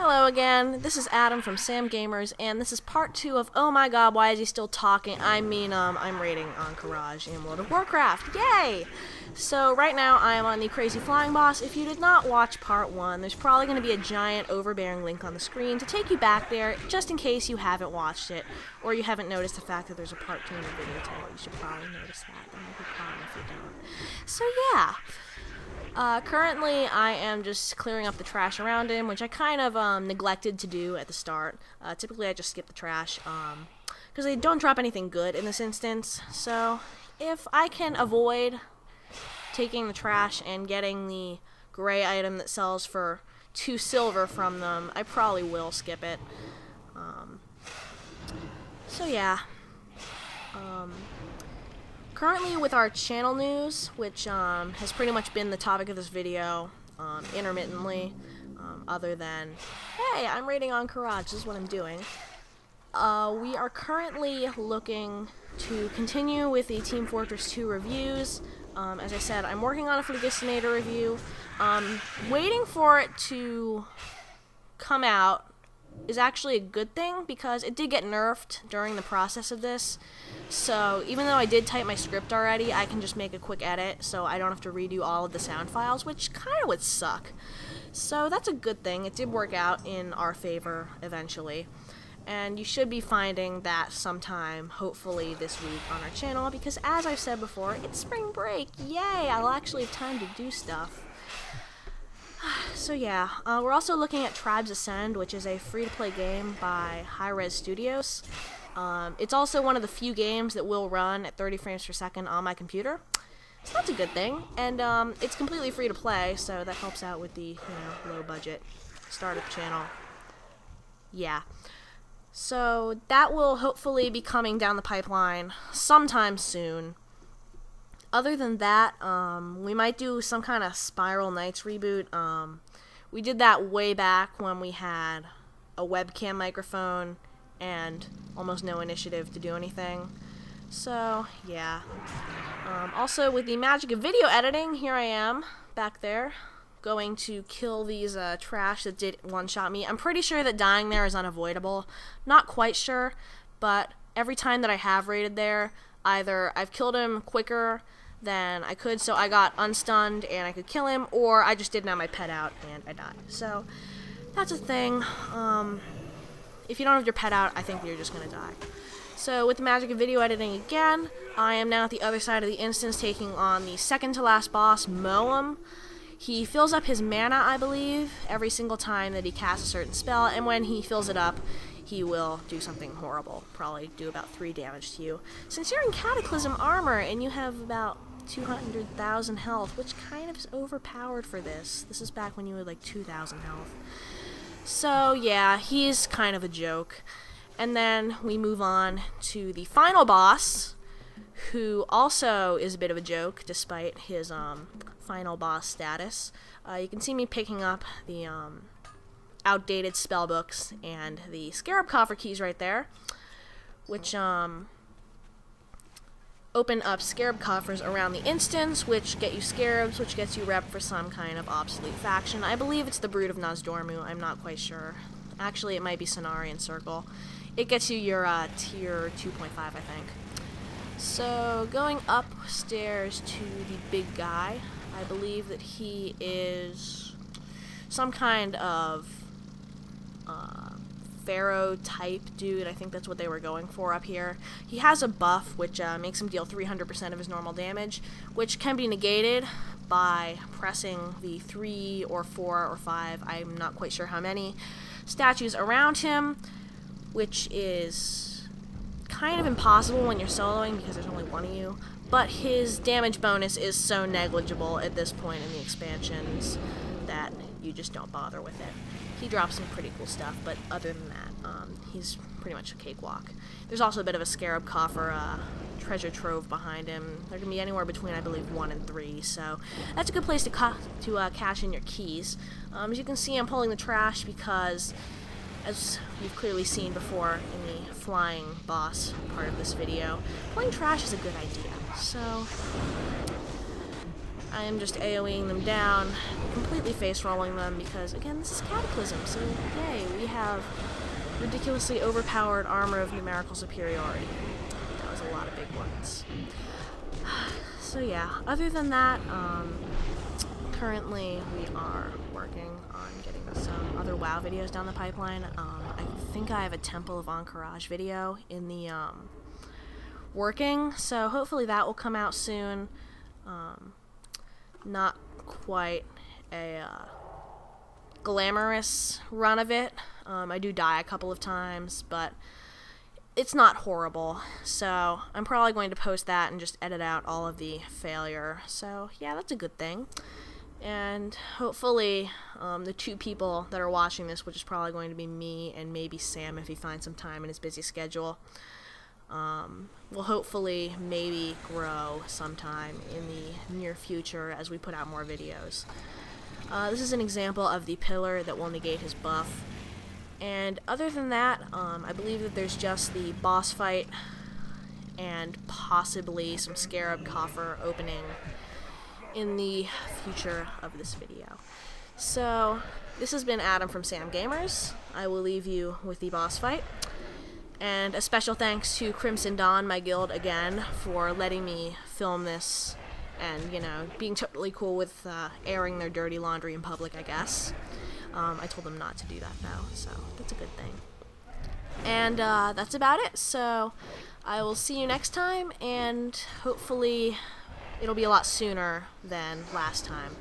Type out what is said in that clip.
Hello again, this is Adam from SAMGamers, and this is part 2 of Oh my god, why is he still talking? I'm raiding Ahn'Qiraj in World of Warcraft, yay! So right now I am on the crazy flying boss. If you did not watch part 1, there's probably going to be a giant overbearing link on the screen to take you back there, just in case you haven't watched it, or you haven't noticed the fact that there's a part 2 in the video title. You should probably notice that, that might be a problem if you don't. So yeah. Currently, I am just clearing up the trash around him, which I kind of neglected to do at the start. Typically, I just skip the trash, because they don't drop anything good in this instance. So, if I can avoid taking the trash and getting the gray item that sells for 2 silver from them, I probably will skip it. So yeah. Currently with our channel news, which has pretty much been the topic of this video intermittently, other than, hey, I'm raiding Ahn'Qiraj, this is what I'm doing. We are currently looking to continue with the Team Fortress 2 reviews. As I said, I'm working on a Phlegistinator review. Waiting for it to come out is actually a good thing, because it did get nerfed during the process of this. So even though I did type my script already, I can just make a quick edit, so I don't have to redo all of the sound files, which kind of would suck. So that's a good thing. It did work out in our favor eventually. And you should be finding that sometime, hopefully this week, on our channel, because as I've said before, it's spring break. Yay! I'll actually have time to do stuff. So yeah, we're also looking at Tribes Ascend, which is a free-to-play game by Hi-Res Studios. It's also one of the few games that will run at 30 frames per second on my computer. So that's a good thing. And it's completely free to play, so that helps out with the, low-budget startup channel. Yeah. So that will hopefully be coming down the pipeline sometime soon. Other than that, we might do some kind of Spiral Knights reboot. We did that way back when we had a webcam microphone and almost no initiative to do anything. So, yeah. Also, with the magic of video editing, here I am, back there, going to kill these trash that did one-shot me. I'm pretty sure that dying there is unavoidable. Not quite sure, but every time that I have raided there, either I've killed him quicker than I could, so I got unstunned and I could kill him, or I just didn't have my pet out and I died. So, that's a thing. If you don't have your pet out, I think you're just gonna die. So with the magic of video editing again, I am now at the other side of the instance, taking on the second to last boss, Moem. He fills up his mana, I believe, every single time that he casts a certain spell, and when he fills it up, he will do something horrible. Probably do about 3 damage to you. Since you're in Cataclysm armor and you have about 200,000 health, which kind of is overpowered for this. This is back when you had like 2,000 health. So yeah, he's kind of a joke. And then we move on to the final boss, who also is a bit of a joke despite his final boss status. You can see me picking up the outdated spellbooks and the scarab coffer keys right there, which open up scarab coffers around the instance, which get you scarabs, which gets you rep for some kind of obsolete faction. I believe it's the Brood of Nozdormu, I'm not quite sure. Actually, it might be Cenarian Circle. It gets you your tier 2.5, I think. So, going upstairs to the big guy, I believe that he is some kind of Pharaoh type dude. I think that's what they were going for up here. He has a buff which makes him deal 300% of his normal damage, which can be negated by pressing the 3 or 4 or 5, I'm not quite sure how many, statues around him, which is kind of impossible when you're soloing because there's only one of you, but his damage bonus is so negligible at this point in the expansions that you just don't bother with it. He drops some pretty cool stuff, but other than that, he's pretty much a cakewalk. There's also a bit of a scarab coffer treasure trove behind him. There can be anywhere between, I believe, 1 and 3, so that's a good place to cash in your keys. As you can see, I'm pulling the trash because, as you've clearly seen before in the flying boss part of this video, pulling trash is a good idea. So I am just AoEing them down, completely face rolling them because, again, this is Cataclysm, so yay, we have ridiculously overpowered armor of numerical superiority. That was a lot of big ones. So yeah, other than that, currently we are working on getting some other WoW videos down the pipeline. I think I have a Temple of Ahn'Qiraj video in the working, so hopefully that will come out soon. Not quite a glamorous run of it. I do die a couple of times, but it's not horrible, so I'm probably going to post that and just edit out all of the failure. So yeah, that's a good thing. And hopefully the two people that are watching this, which is probably going to be me and maybe Sam if he finds some time in his busy schedule, will hopefully maybe grow sometime in the near future as we put out more videos. This is an example of the pillar that will negate his buff. And other than that, I believe that there's just the boss fight and possibly some scarab coffer opening in the future of this video. So, this has been Adam from SAMGamers. I will leave you with the boss fight. And a special thanks to Crimson Dawn, my guild, again, for letting me film this and, you know, being totally cool with airing their dirty laundry in public, I guess. I told them not to do that, though, so that's a good thing. And that's about it, so I will see you next time, and hopefully it'll be a lot sooner than last time.